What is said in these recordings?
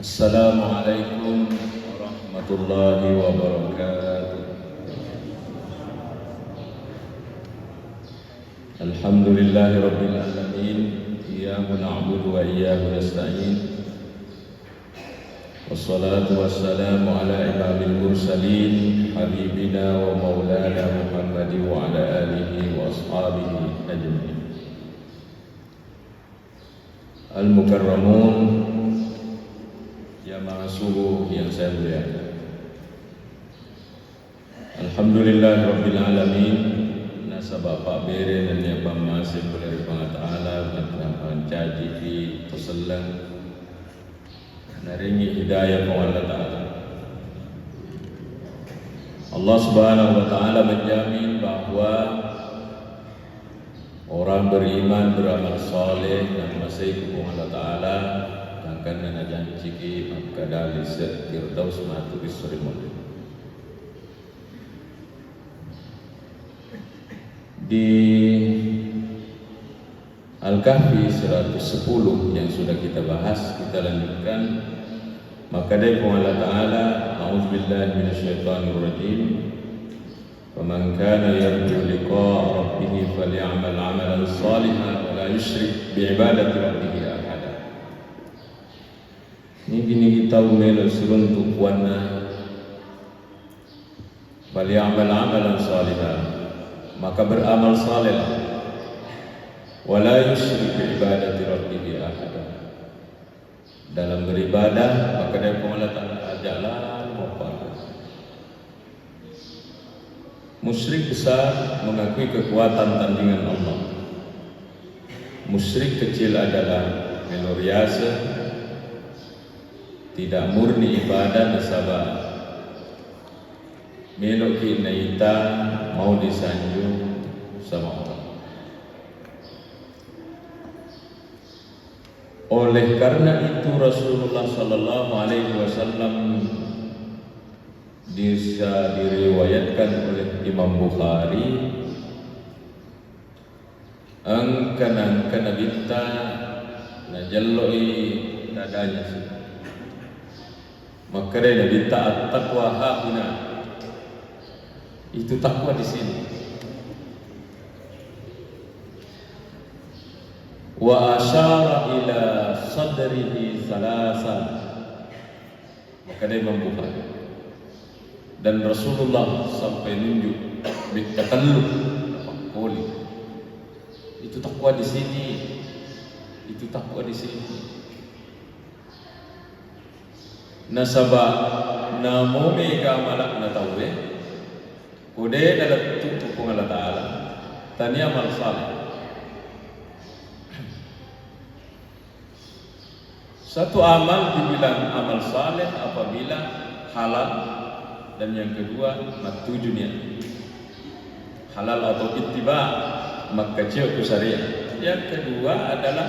Assalamualaikum warahmatullahi wabarakatuh. Alhamdulillahi rabbil alamin. Iyyahu na'budu wa iyyahu nasta'in. Wassalatu wassalamu ala imamil mursalin habibina wa maulana Muhammadin wa ala alihi wa ashabihi ajma'in. Al-mukarramun, jamaah subuh yang saya muliakan. Alhamdulillah rabbil alamin. Nasa Bapak bere dan ya masih boleh Allah Ta'ala berterima caji di terselang naringi hidayah Allah Ta'ala. Allah Subhanahu wa Ta'ala menjamin bahwa orang beriman beramal saleh dan masih kepada Allah Ta'ala akan janji makadali firdaus matu bisurimun. Di Al-Kahfi 110 yang sudah kita bahas, kita lanjutkan. Maka dari Allah Ta'ala, a'udzubillahi minasyaitonir rajim. Faman kana yarju liqa'a rabbih falyamal 'amalan shalihan wa la yusyrik bi'ibadati rabbih ahada. Ini gini kita umelo seruntuk wana falyamal 'amalan shalihan, maka beramal saleh, wala yusyrik bi'ibadati rabbih ahada. Dalam beribadah maka dari Allah Ta'ala jalan mufakat. Musyrik besar mengakui kekuatan tandingan Allah. Musyrik kecil adalah meloriase, tidak murni ibadah nasabah melok kinaita mau disanjung sama orang. Oleh karena itu Rasulullah Sallallahu Alaihi Wasallam bisa diriwayatkan oleh Imam Bukhari angkana binta najalloi dadanya, maka dia binta at-taqwa hahuna. Itu takwa di sini. Wa asyara ila sadrihi salasan, maka dia membuka. Dan Rasulullah sampai nunjuk bitakalluf poli. Itu takwa di sini. Itu takwa di sini. Nasabah namo mega malak na tawe. Kude dalam tutup Allah Ta'ala tani amal saleh. Satu amal dibilang amal saleh apabila halal, dan yang kedua matujunya halal atau ittiba maka jauh syariat. Yang kedua adalah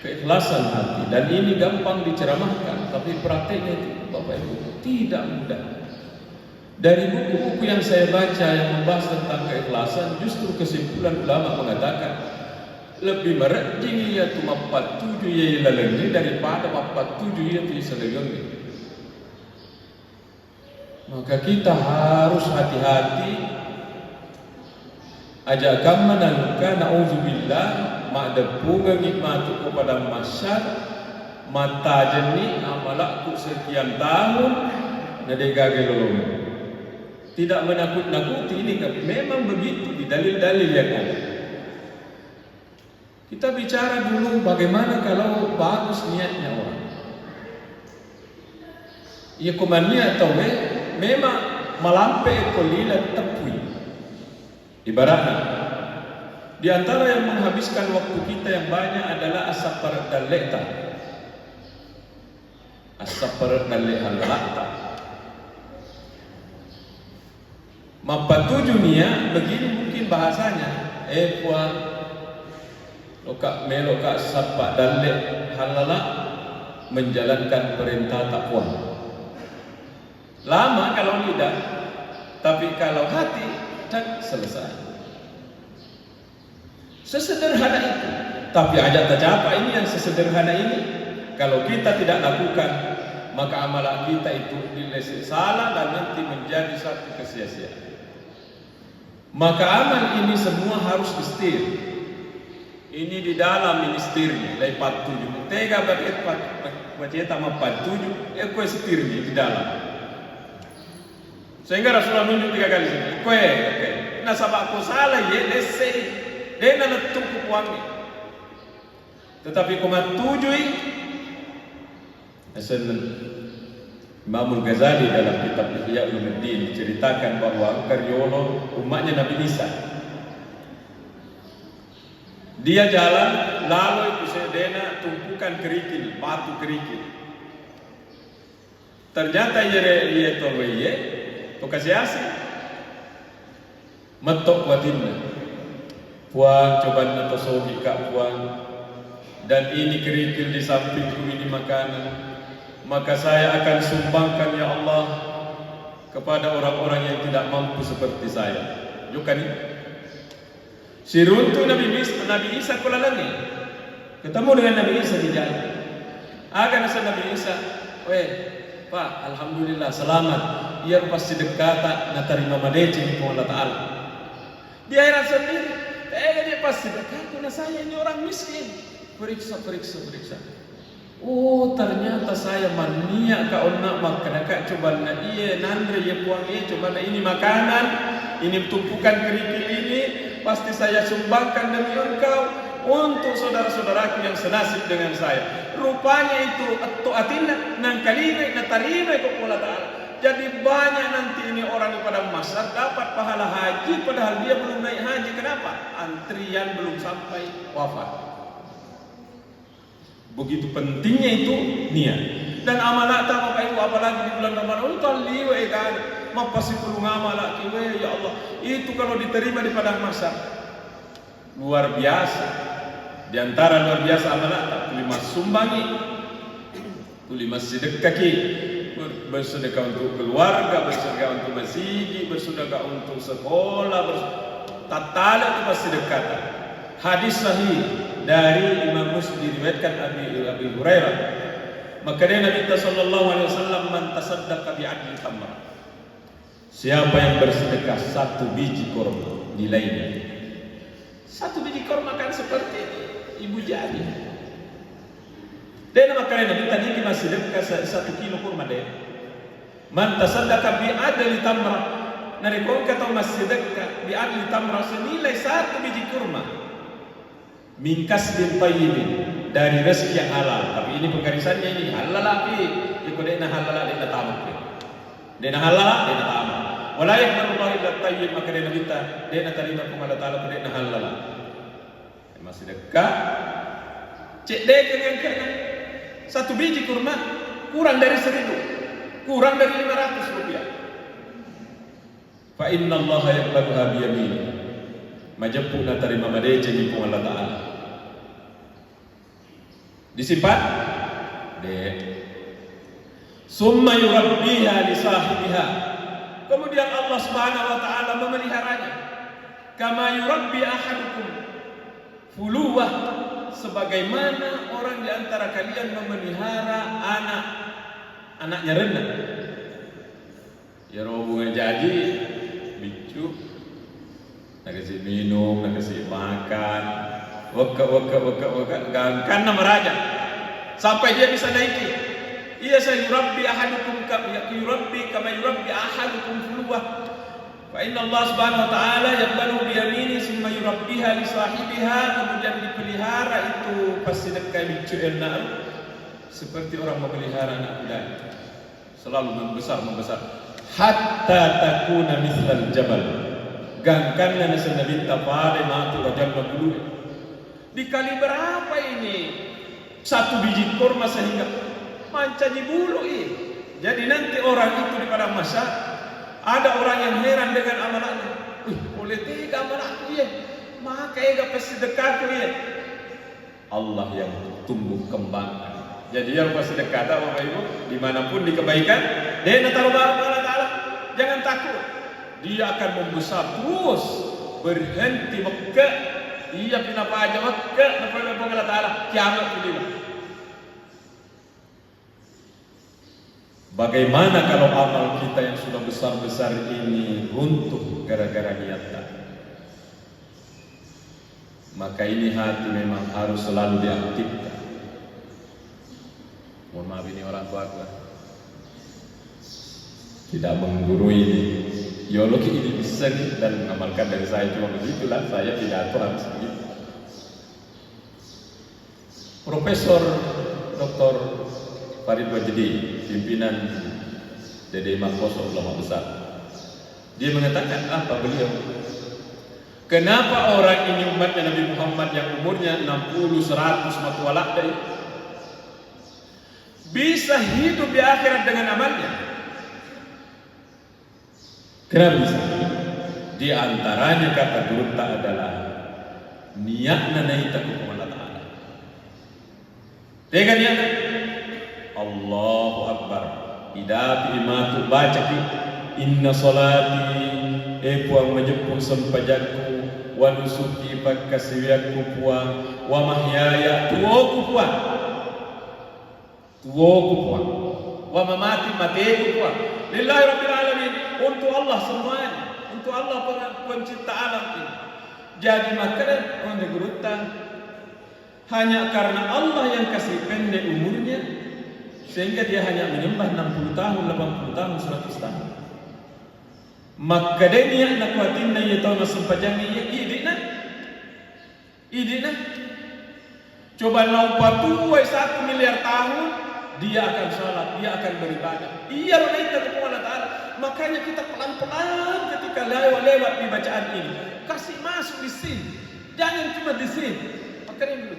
keikhlasan hati, dan ini gampang diceramahkan tapi prakteknya itu Bapak Ibu tidak mudah. Dari buku-buku yang saya baca yang membahas tentang keikhlasan, justru kesimpulan ulama mengatakan lebih merejing ia tu mapat tujuh ia lalenggi daripada mapat tujuh ia tu selenggi. Maka kita harus hati-hati. Ajakan menangka na'udzubillah ma'dapungan nikmatu kepada masyarakat mata jenih amalakku sekian tahun nadegage lolong. Tidak menakut-nakuti, ini kan memang begitu di dalil-dalil yang ada. Kita bicara dulu bagaimana kalau bagus niatnya orang. Ia kumania atau memang melampai kolila tepui. Ibaratnya di antara yang menghabiskan waktu kita yang banyak adalah asapar daleta. Asapar daleta. Mapatuju niya begini mungkin bahasanya puan loka meloka sapa dalle halala menjalankan perintah takwa. Lama kalau lidah, tapi kalau hati tak selesai. Sesederhana itu. Tapi ajak tajapa ini yang sesederhana ini Kalau kita tidak lakukan, maka amalan kita itu dinilai salah dan nanti menjadi satu kesia-siaan. Maka amal ini semua harus distir. Ini di dalam ministirnya, dari 47. Tega baca sama 47, kue setirnya di dalam. Sehingga Rasulullah nunjuk 3 kali sini. Kue, nah sabak ko salah ye, lesai, dia nak tuku uangnya. Tetapi koma 7 Imam Ghazali dalam kitab Ihya Ulumuddin menceritakan bahwa Karyono umatnya Nabi Isa. Dia jalan lalu itu sedena tumpukan kerikil, batu kerikil. Ternyata ia towe to kasiasi. Metok batinna. Puan coba nato sogi kak puan. Dan ini kerikil di sampingku, ini makanan. Maka saya akan sumbangkan ya Allah kepada orang-orang yang tidak mampu seperti saya. Bukan ini? Siruntu Nabi Isa kulalani. Ketemu dengan Nabi Isa di jalan. Agar nasa Nabi Isa, Pak, alhamdulillah selamat. Ia pasti dekata na tarima madeci ni Allah Ta'ala. Dia rasa sendiri, dia pasti dekata na saya ini orang miskin. Periksa. Oh, ternyata saya mania ka onna makan kak coba na iya nandre ya puang iya coba na ini makanan, ini tumpukan kerikil ini pasti saya sumbangkan demi engkau untuk saudara-saudaraku yang senasib dengan saya. Rupanya itu atau atina nang kalime na tarime ko Allah Ta'ala. Jadi banyak nanti ini orang di padang mahsyar dapat pahala haji padahal dia belum naik haji. Kenapa? Antrian belum sampai wafat. Begitu pentingnya itu niat. Dan amalat apa itu apalagi di bulan Ramadan itu liwe kan mapasi perlu ngamal kiwe ya Allah. Itu kalau diterima di padang mahsyar luar biasa. Di antara luar biasa amalat tulima sumbangi, tulima sedekah bersedekah untuk keluarga, bersedekah untuk masjid, bersedekah untuk sekolah, tatala itu sedekah. Hadis sahih dari Imam Muslim diriwayatkan Abi Hurairah. Maka dia Nabi sallallahu alaihi wasallam man tasaddaqa bi adli tamr. Siapa yang bersedekah 1 biji kurma nilainya. 1 biji kurma kan seperti ibu jari. Dan maka Nabi tadi masih sedekah 1 kilo kurma deh. Man tasaddaqa bi adli tamr. Nari kau kata masih sedekah bi adli tamr senilai 1 biji kurma. Min kasbin tayyibin, dari rezeki yang halal. Tapi ini penggarisannya ini halal api. Ikut dena halal dena tamak. Dena halal dena tamak. Wala yaqbalu illa tayyib, maka dena minta dena terima kepada Allah dena halal. Masih dekat. Cek dek dengan 1 biji kurma kurang dari 1.000, kurang dari 500 rupiah. Fa inna Allah yaqbaluha bi yamin. Majapuk na terima madece ni Allah Ta'ala. Disimpan deh. Summa yurabbiha li sahibiha. Kemudian Allah Subhanahu wa taala memeliharanya. Kama yurabbi ahadukum fuluwah, sebagaimana orang di antara kalian memelihara anaknya rendah. Ya rombongan jadi bicu, nak kasih minum, nak kasih makan, gangkan nama raja sampai dia bisa naiki. Iya saya yurabbi ahadukum kama yurabbi ahadukum fuluwah. Fa inna Allah Subhanahu wa taala yaqbalu bi yamini summa yurabbiha li sahibiha, kemudian dipelihara itu pasti dekat bicu enak seperti orang memelihara anak kuda, selalu membesar hatta takuna mithlal jabal. Gangkannya nasa nabinta pare matu rajal mabulu. Dikali berapa ini 1 biji kurma sehingga manca di bulu ini. Jadi nanti orang itu di padang mahsyar ada orang yang heran dengan amalannya. Oleh tiga amalanku ya, maka ega pasti dekatku ya. Allah yang tumbuh kembang. Jadi yang pasti dekat Bapak Ibu dimanapun di kebaikan, dia taruh barang Allah Ta'ala. Jangan takut. Dia akan membesar terus, berhenti Mekah. Ia pinapa aja Mekah, napa Allah Ta'ala kiamat itu. Bagaimana kalau amal kita yang sudah besar-besar ini runtuh gara-gara niatnya? Maka ini hati memang harus selalu diaktifkan. Mohon maaf, ini orang tua aku tidak menggurui ini. Biologi ini bisa dan mengamalkan dari saya, cuma begitulah, saya tidak atur harus begitu. Profesor Dr. Farid Wajdi, pimpinan DDI Mahkoso, ulama besar, dia mengatakan apa beliau? Kenapa orang ini umatnya Nabi Muhammad yang umurnya 60, 100 matwalak dari bisa hidup di akhirat dengan amalnya? Kenapa bisa? Di antaranya kata guru adalah niatna naita kepada Allah Ta'ala. Tega niat Allahu Akbar. Idapi imatu baca ki inna salati puang menjemput sempajaku wa nusuki pakasiwiaku puang wa mahyaya tuoku puang wa mamati mateku puang lillahi rabbil alamin, untuk Allah semuanya, untuk Allah pencipta alam ini. Jadi maka orang geruta hanya karena Allah yang kasih pendek umurnya, sehingga dia hanya menyembah 60 tahun, 80 tahun, 100 tahun. Maka dia nak kuatin na tahu masuk pajami ya idina. Coba lompat tuai 1 miliar tahun, dia akan sholat, dia akan beribadah. Iya menaita kepada Allah Ta'ala. Makanya kita pelan-pelan ketika lewat di bacaan ini, kasih masuk di sini, jangan cuma di sini. Makanya dulu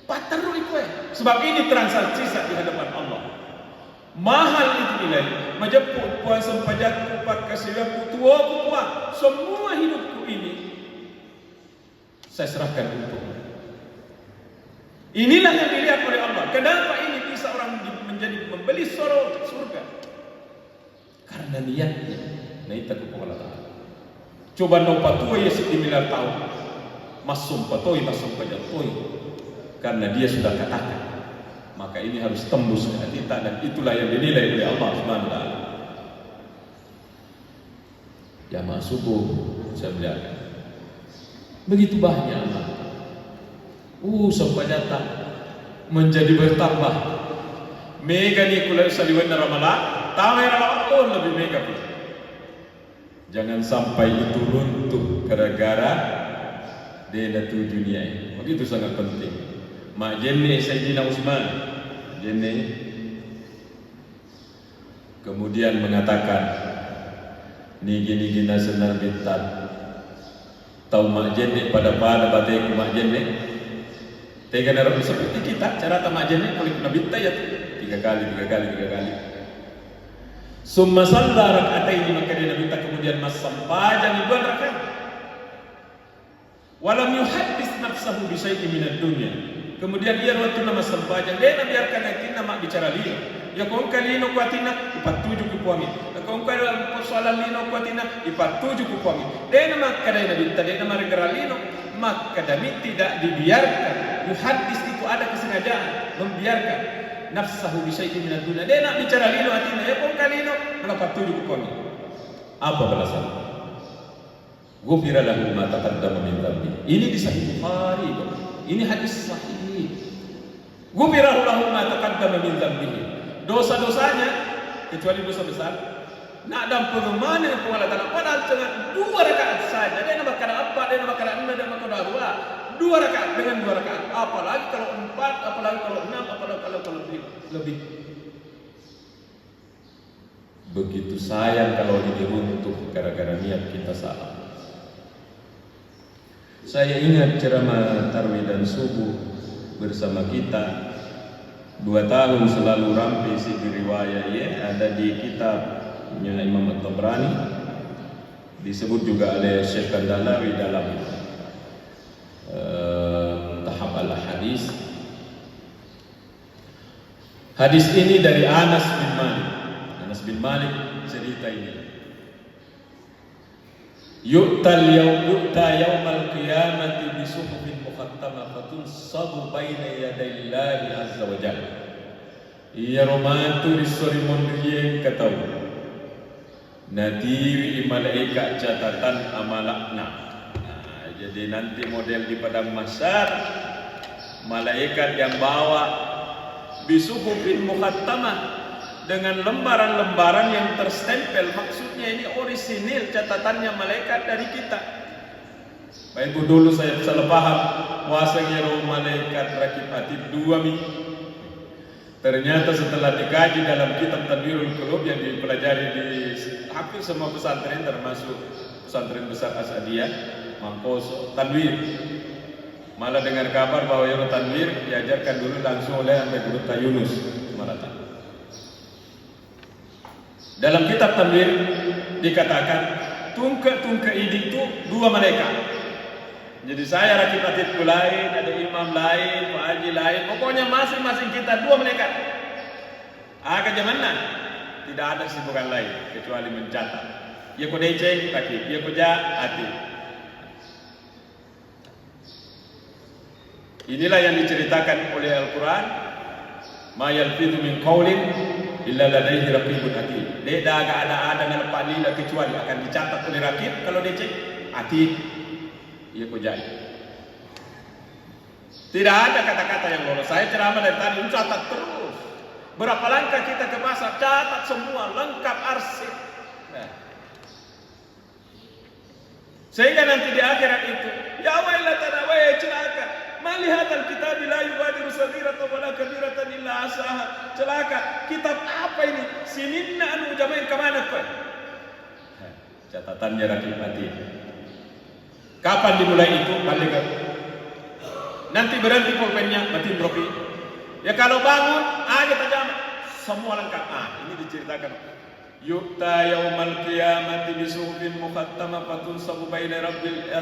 pataru ikwe, sebab ini transaksi di hadapan Allah. Mahal itu nilai. Majaput puasa pajakku, pakasiwaku, tuaku puan, semua hidupku ini saya serahkan untukmu. Inilah yang dilihat oleh Allah. Kenapa ini bisa orang menjadi membeli surga? Karena niatnya. Nah itu kepada Allah. Coba nompa tua ya 1 miliar tahun. Masum patoi, masum pajatoi. Karena dia sudah katakan. Maka ini harus tembus ke hati kita, dan itulah yang dinilai oleh Allah Subhanahu wa Ta'ala. Jamaah subuh saya melihat begitu banyak amal. Sampai datang menjadi bertambah. Mega ni kula saliwan Ramadan, tamai Ramadan lebih mega pun. Jangan sampai itu runtuh gara-gara dena tu dunia ini. Begitu sangat penting. Mak jenne Sayyidina Utsman jenne kemudian mengatakan nigi nasional bintan tahu mak jenne pada bateku mak jenne. Tega darah seperti kita, cara tamajanya kalau kena binta ya 3 kali. Summa salla rak'ataini, maka dia binta kemudian masampajang 2 rakaat. Walam yuhaddits nafsahu bi syai'in minad dunya. Kemudian dia waktu nama sampajang, dia biarkan kita mak bicara dia. Ya kau kalino kuatina 47 kupuangi. Kau kalau soalan lino kuatina 47 kupuangi. Dia nama kadai binta, dia nama regaralino, maka demi tidak dibiarkan. Muhaddis itu ada kesengajaan membiarkan nafsahu bi syai'in minad dunya. Dia nak bicara lino atina, ya kau kalino 47 kupuangi. Apa balasan? Ghufira lahu ma taqaddama min dhanbi. Ini di Sahih Bukhari. Ini hadis sahih. Ghufira lahu ma taqaddama min dhanbi. Dosa-dosanya kecuali dosa besar nak dan pengemana dengan Allah Ta'ala, padahal dengan 2 rakaat saja. Dia nak makan apa, dia nak makan 6, dia nak makan 2 rakaat dengan 2 rakaat. Apalagi kalau 4, apalagi kalau 6, apalagi kalau lebih. Begitu sayang kalau ini runtuh gara-gara niat kita salah. Saya ingat ceramah tarwih dan subuh bersama kita 2 tahun selalu rampai si riwayat ya, ada di kitabnya Imam At-Tabrani, disebut juga oleh Syekh Kandalawi dalam tahap al-hadis. Hadis ini dari Anas bin Malik. Anas bin Malik cerita ini. Yu'ta yaumal qiyamati bi suhufin mukhattamah fatunsabu baina yaday Allahi azza wa jalla. Iya romantu risori mondriye katau. Nadiri malaikat catatan amalakna. Nah, jadi nanti model di padang mahsyar malaikat yang bawa bisuhufin mukhattamah dengan lembaran-lembaran yang terstempel. Maksudnya ini orisinil catatannya malaikat dari kita. Baik ibu, dulu saya salah paham puasanya roh malaikat rakib atib 2 minggu. Ternyata setelah dikaji dalam kitab Tanwirul Qulub yang dipelajari di hampir semua pesantren termasuk pesantren besar Asadiyah, Mangkoso, Tanwir. Malah dengar kabar bahwa yang Tanwir diajarkan dulu langsung oleh Anda Guru Yunus Marata. Dalam kitab Tanwir dikatakan tungke ini itu 2 malaikat. Jadi saya rakib atibku lain, ada imam lain, Pak Haji lain, pokoknya masing-masing kita 2 malaikat. Ke mana? Tidak ada kesibukan lain kecuali mencatat. Ya ko deceng rakib, ya ko ja atib. Inilah yang diceritakan oleh Al-Quran. Ma yalfidhu min qawlin illa ladaihi raqibun atid. Tidak ada nalpalila kecuali akan dicatat oleh rakib. Kalau deceng atid. Ia kujai. Tidak ada kata-kata yang lolos. Saya ceramah dari tadi catat terus. Berapa langkah kita ke pasar, catat semua, lengkap arsip. Nah. Sehingga nanti di akhirat itu, ya wailatana wa celaka. Malihatal kitab la yubadiru saghiratan wala kabiratan illa asaha. Celaka, kitab apa ini? Sininna anu jamain kemana kau? Catatannya rakib atid. Kapan dimulai itu? Balik. Nanti berhenti pulpennya, mati bropi. Ya kalau bangun, kita jam semua lengkap. Ini diceritakan. Yukta yaumal qiyamati bisuhufin mukhattamah fatunsabu baina rabbil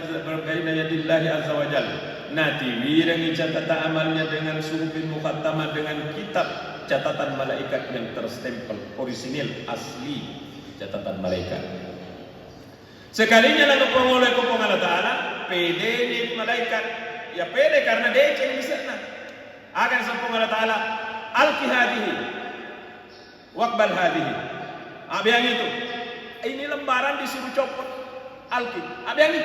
baina yadillahi azza wa jalla. Nanti wirangi catatan amalnya dengan suhufin mukhattamah, dengan kitab catatan malaikat yang terstempel orisinil asli catatan malaikat. Sekalinya lalu pengoleh kupung Allah Ta'ala, pede di malaikat. Ya pede karena dia ceng di sana. Akan sempung Allah Ta'ala, alki hadihi, wakbal hadihi. Yang itu. Ini lembaran disuruh copot. Alki. Yang ini.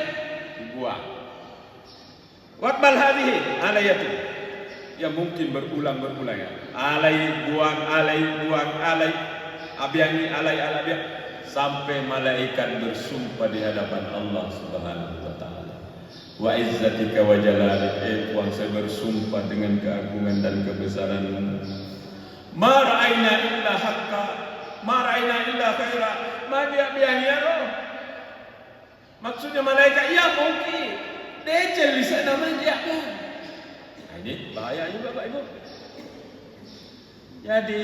Dibuang. Wakbal hadihi, alayatu. Ya mungkin berulang-ulang ya. Alay, buang, alay. Yang ini, alay. Sampai malaikat bersumpah di hadapan Allah Subhanahu wa taala. Wa izzatika wa jalalika, saya bersumpah dengan keagungan dan kebesaran-Mu. Ma ra'aina illa haqqa, ma ra'aina illa khaira, ma bi'ahyaro. Maksudnya malaikat ya mungkin decel di sana dia. Ini bahaya juga Bapak Ibu. Jadi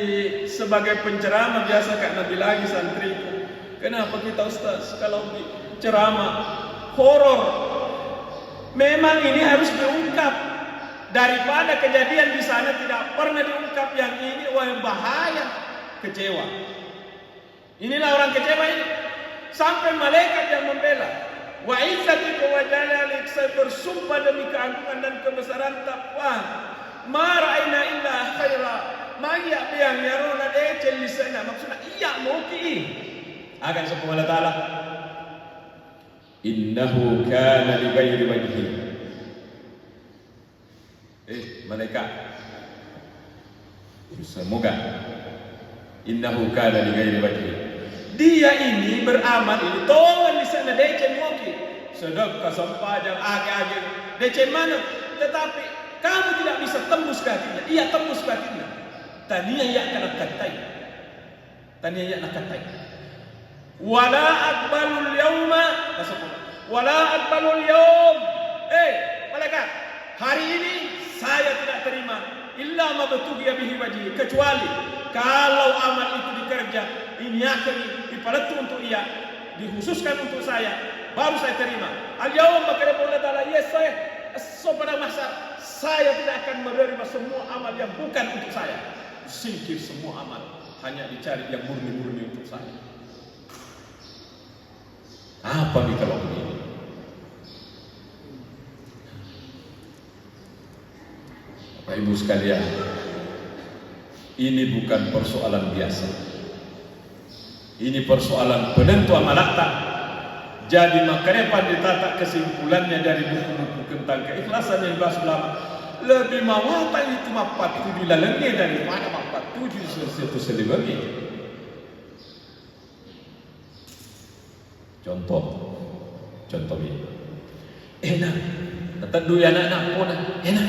sebagai penceramah biasa Kak Nabi lagi santriku. Kenapa kita Ustaz kalau ceramah horor? Memang ini harus diungkap. Daripada kejadian di sana tidak pernah diungkap, yang ini yang bahaya, kecewa. Inilah orang kecewa ini. Sampai malaikat yang membela. Wa izzatika wa jalalik, saya bersumpah demi keagungan dan kebesaran takwa. Ma ra'aina illa khaira. Ma yang yaruna decel lisana. Maksudnya iya mungkin. Akan sempurna Allah Ta'ala, innahu kana li ghairi wajhi. Malaikat, semoga innahu kana li ghairi wajhi. Dia ini beramal ini tolong di sana decen mungkin sedekah sempajang age-age decen mana, tetapi kamu tidak bisa tembus ke hatinya. Ia tembus ke hatinya. Tania ya kana katai. Tania ya nakatai. Wala aqbalul yauma, wala aqbalul yaum. Malaikat, hari ini saya tidak terima illa ma batughiya bihi wajhi, kecuali kalau amal itu dikerja ini akan dipaletu untuk ia, dikhususkan untuk saya, baru saya terima. Al-yaum makanya Allah Ta'ala, yes saya pada masa saya tidak akan menerima semua amal yang bukan untuk saya. Singkir semua amal, hanya dicari yang murni-murni untuk saya. Apa nih kalau begini? Bapak Ibu sekalian, Ini bukan persoalan biasa. Ini persoalan penentu amalatan. Jadi makanya ditata kesimpulannya dari buku-buku tentang keikhlasan yang bahas ulama. Lebih mawata itu mapat tujuh lalengnya daripada mapat tujuh sesuatu selibangi. Contoh ini. Enak. Tetap dulu anak-anak pun enak.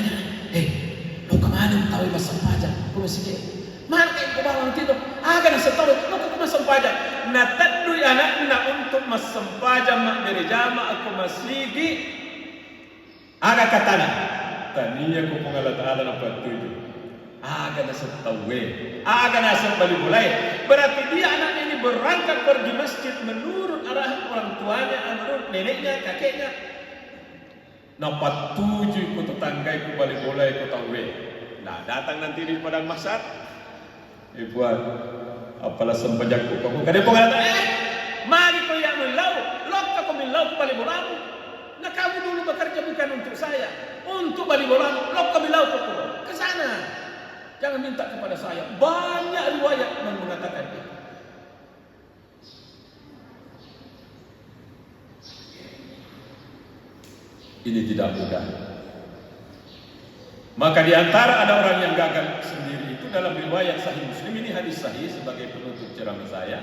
Lu kemana tahu masam pajak? Kau masih mana kau bangun tidur? Agak nasi tahu. Lu kau masam pajak? Natat dulu anak-anak untuk masam pajak mak dari jama aku masih di agak katana. Tania ko kung Allah Ta'ala na pagtuyo. Aga na sa tawe. Aga na sa balibulay. Berarti dia anak ini berangkat pergi masjid menurut arahan orang tuanya, menurut neneknya, kakeknya. Napatuju ko tetanggay ko balibulay ko tawe. Nah, datang nanti di padang mahsyar. Buat apalah sempajak ko. Kung kaya po nga mari ko yang milaw. Lokka ko milaw ko balibulamu. Nah kamu dulu bekerja bukan untuk saya, untuk balik bola, lok kami laut ke sana. Jangan minta kepada saya. Banyak riwayat yang mengatakan itu. Ini tidak mudah. Maka di antara ada orang yang gagal sendiri itu dalam riwayat Sahih Muslim, ini hadis sahih sebagai penutup ceramah saya.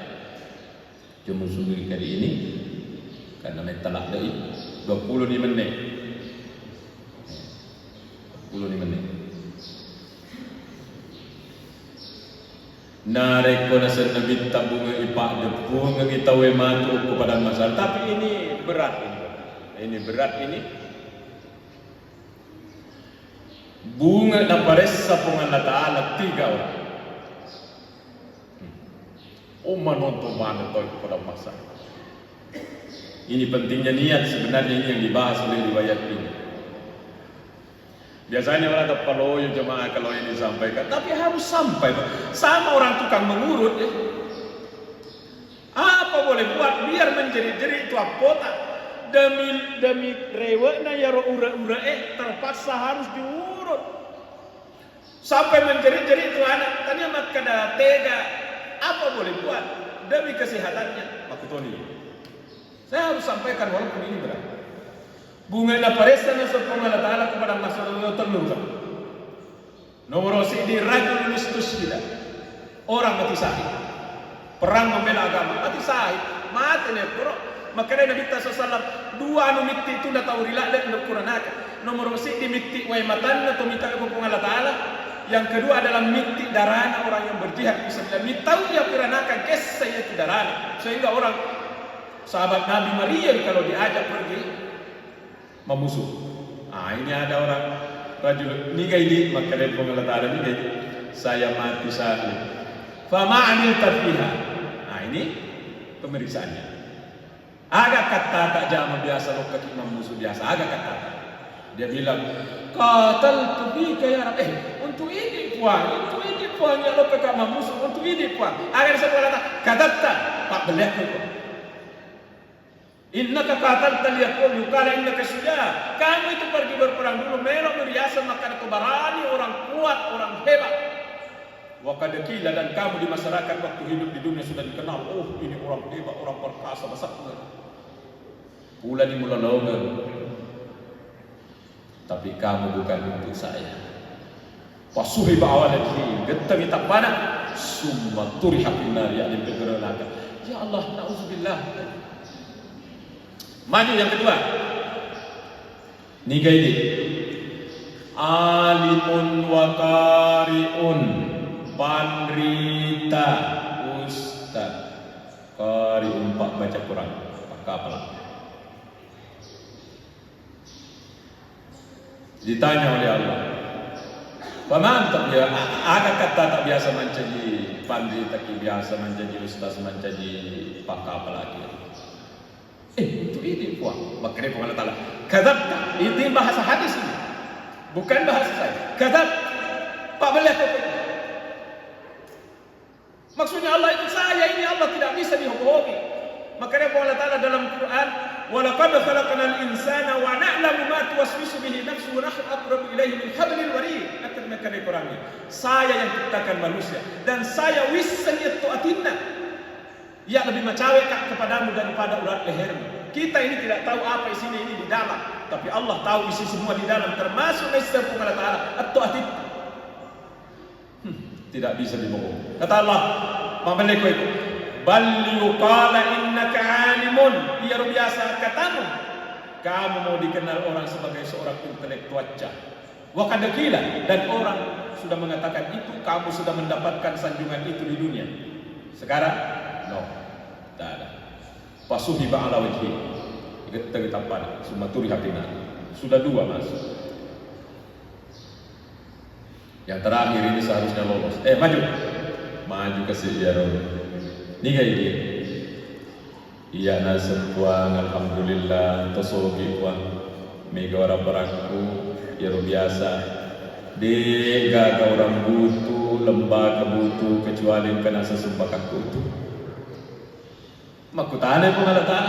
Cuma sungguh kali ini karena mentalak dari 25 menit. 25 menit. Narek ko na sa nabita bunga ipak depung ang itawe mantuk kepada masalah. Tapi ini berat ini. Ini berat ini. Bunga na pares sa Allah Ta'ala 3 orang. Manonton mantuk kepada masalah. Ini pentingnya niat sebenarnya ini yang dibahas oleh riwayat ini. Biasanya orang ada paloyo jemaah kalau ini disampaikan, tapi harus sampai. Sama orang tukang mengurut ya. Apa boleh buat biar menjerit-jerit itu apota demi rewena ya ura-ura terpaksa harus diurut. Sampai menjerit-jerit itu anak tanya mak kada tega. Apa boleh buat demi kesehatannya makutoni. Saya harus sampaikan walaupun ini berat. Bunga na paresa na sa Allah Ta'ala kepada masalah terluka. Nomor di rajul mustusila. Orang mati sahid. Perang membela agama. Mati sahid. Mati ne puro. Makanya Nabi SAW 2 anu mitti itu na tahu rilak dan kuranakan. Nomor di mitti wa matan na tumita ke Allah Ta'ala. Yang kedua adalah mitti darana orang yang berjihad fisabilillah. Mitau dia kuranakan kisah itu darana. Sehingga orang sahabat Nabi Maria kalau diajak pergi memusuh. Ini ada orang rajul ni gaidi maka dia Allah Ta'ala ni gaidi. Saya mati syahid. Fama amilta fiha. Ini pemeriksaannya. Agak kata tak jama biasa lo kaki memusuh biasa. Agak kata. Dia bilang, qataltu bika ya Rabb. Untuk ini puan, ya lo kaki memusuh. Untuk ini puan. Agar saya kata Pak belah tu. Innaka qatalta liyaqulu qala innaka syuja. Kamu itu pergi berperang dulu memang biasa makan kebarani orang kuat, orang hebat. Wa qad qila dan kamu di masyarakat waktu hidup di dunia sudah dikenal, oh ini orang hebat, orang perkasa besar. Pula di mula lawang. Tapi kamu bukan untuk saya. Pasuhi ba'awalati getam itak panak summa turiha finnar ya di neraka. Ya Allah, nauzubillah. Maju yang kedua. Niga ini. Alimun wa qari'un. Pandrita ustaz. Qari'un pak baca Quran. Pak kapelah. Ditanya oleh Allah. Pemantap ya. Ada kata tak biasa menjadi pandrita, biasa menjadi ustaz, menjadi pak kapelah lagi. Itu ini puan. Makanya Allah Ta'ala kadzabta. Ini bahasa hadis ini. Bukan bahasa saya. Kadzab. Pak belah topik. Maksudnya Allah itu saya. Ini Allah tidak bisa dibohongi. Makanya Allah Ta'ala dalam Quran. وَلَقَدْ خَلَقْنَا الْإِنسَانَ وَنَعْلَمُ مَا تُوَسْوِسُ بِهِ نَفْسُهُ وَنَحْنُ أَقْرَبُ إِلَيْهِ مِنْ حَبْلِ الْوَرِيدِ. mereka kurangi. Saya yang ciptakan manusia dan saya wisan yatuatinna. Ya lebih macawek kepadamu daripada urat lehermu. Kita ini tidak tahu apa isinya ini di dalam, tapi Allah tahu isi semua di dalam, termasuk Nabi Allah Taala at-tuatit. Tidak bisa dibohong. Kata Allah, "Mameleku itu, bal yuqala innaka alimun." Ia biasa katamu, kamu mau dikenal orang sebagai seorang intelektual. Wa qad qila, dan orang sudah mengatakan itu, kamu sudah mendapatkan sanjungan itu di dunia. Sekarang no, tidak ada. Pasuhi ba'ala wajhi, kita pada sumaturi hapina. Sudah dua masuk. Yang terakhir ini seharusnya lolos. Maju ke sejarah. Ini kayak ini. Iya nasib kuang, alhamdulillah, tosogi kuang. Mega orang berangku, ya biasa. Dega ka orang butuh, lembah kebutuh, kecuali kena sesumpah kakutu. Makutane pengalatan,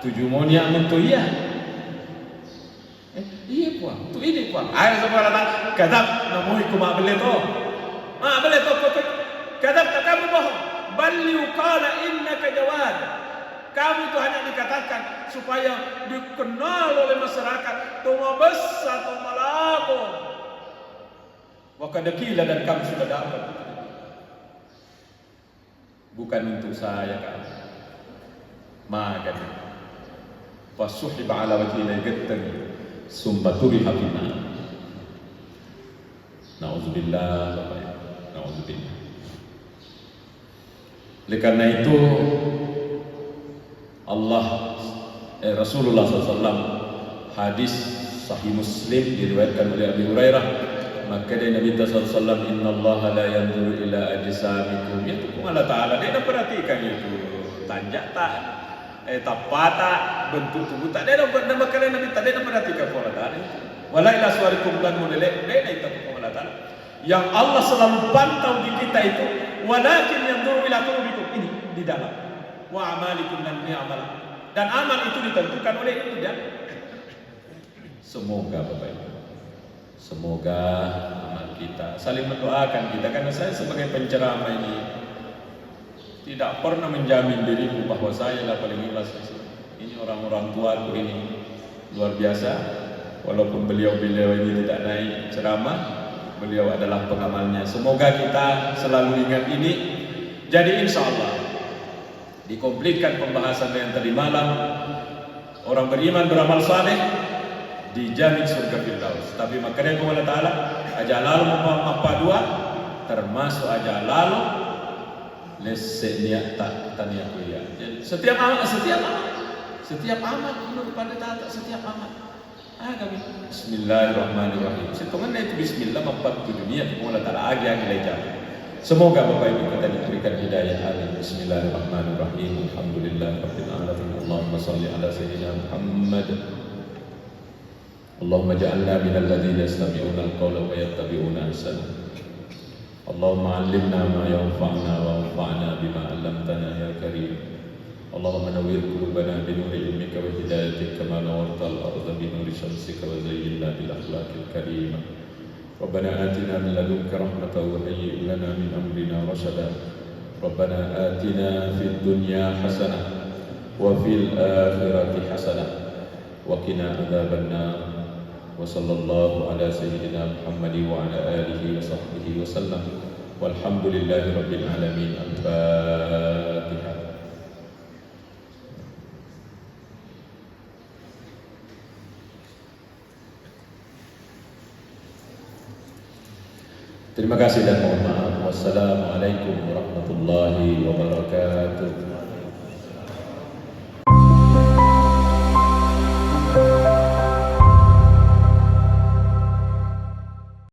tujuh monia untuk iya. Iya kuang, tu ini kuang. Ayo sebenarnya, kadang namuhi ku mak beli to, kadang tak kamu bohong. Baliu kala innaka jawad. Kamu itu hanya dikatakan supaya dikenal oleh masyarakat. Tuma besar, tuma lago. Wakadakila dan kamu sudah dapat. Bukan untuk saya kan. Makan. Fasuhiba ala wajhina gattani. Sumbaturi hafina. Nauzubillah. Nauzubillah. Oleh karena itu Rasulullah SAW, hadis Sahih Muslim diriwayatkan oleh Abi Hurairah, maka dia Nabi SAW, Inna Allah la yanzuru ila ajsamikum. Itu pun Allah Ta'ala dia perhatikan itu tanjak tak, tapata, bentuk tubuh tak. Dia nama kalian Nabi tak dia perhatikan Allah Ta'ala. Wala ila suarikum dan modelek dia itu pun Allah Ta'ala. Yang Allah selalu pantau di kita itu, walakin yanzuru ila qulubikum, ini di dalam, wa amalikum dan ni'amal, dan amal itu ditentukan oleh itu dan semoga Bapak Ibu, semoga amal kita saling mendoakan kita, karena saya sebagai penceramah ini tidak pernah menjamin diriku bahwa saya lah paling ikhlas. Ini orang-orang tuaku ini luar biasa, walaupun beliau-beliau ini tidak naik ceramah, beliau adalah pengamalnya. Semoga kita selalu ingat ini. Jadi insya Allah dikomplitkan pembahasan yang tadi malam. Orang beriman beramal saleh dijamin surga Firdaus. Tapi makanya Allah Ta'ala aja lalu apa dua, termasuk aja lalu lesenya tak tanya kuliah. Jadi setiap amal menurut pada Ta'ala, setiap amal. Kami Bismillahirrahmanirrahim. Sebenarnya itu Bismillah membantu dunia. Allah Ta'ala agi lejar. Semoga Bapak Ibu kita diberikan hidayah. Amin. Bismillahirrahmanirrahim. Alhamdulillahirabbil alamin. Allahumma shalli ala sayyidina Muhammad. Allahumma ja'alna minal ladzina yastami'una al-qawla wa yattabi'una ahsana. Allahumma 'allimna ma yanfa'una wa anfa'na bima 'allamtana ya karim. Allahumma nawwir qulubana bi nuri ilmika wa hidayatika kama nawwarta al-ardha bi nuri syamsika wa zayyinna bil akhlaqil karimah. Rabbana atina min ladunka rahmatan wa hayyi' lana min amrina rashada. Rabbana atina fid dunya hasanah wa fil akhirati hasanah wa qina adzaban nar. Wa sallallahu ala sayyidina Muhammad wa ala alihi wa sahbihi wa sallam. Walhamdulillahi rabbil alamin. Al-Fatihah. Terima kasih dan mohon maaf. Wassalamualaikum warahmatullahi wabarakatuh.